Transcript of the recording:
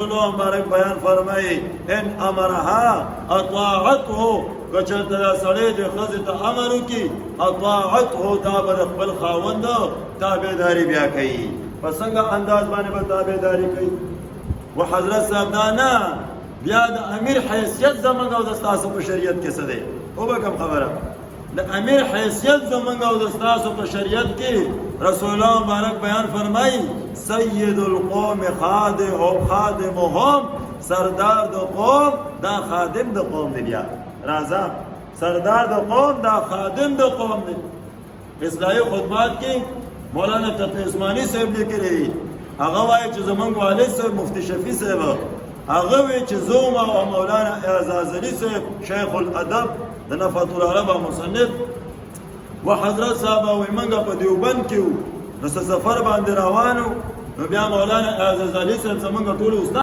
رسول مبارک بیان فرمائی ان امرها اطاعته کچرته دا سړی د ښځې ته امر وکړي اطاعته دا به د خپل خاوند تابعداري بیا کوي په څنګه انداز باندې به تابعداري کوي و حضرت صاحب دا نه بیا د امیر حیثیت زمونږ او د ستاسو په شریعت کې څه دی او به کوم خبره د امیر حیثیت زمونږ او د ستاسو په شریعت کې رسول الله مبارک بیان فرمایي سید القوم خادمهم سردار د قوم دا خادم د قوم دی بیا راځه سردار د قوم دا خادم د قوم دی اصلاحي خدمات کې مولانا تقی عثماني صاحب لیکلی دي هغه وایي چې زمونږ والد صاحب مفتی شفیع صاحب هغه وایي چې زوم او مولانا اعزاز علي صاحب شیخ الادب د نفحة العرب مصنف و حضرت صاحب وایي موږ په دیوبند کې وو نو سفر باندې روانو نو بیا مولانا اعزاز علي صاحب زمونږ ټول استاد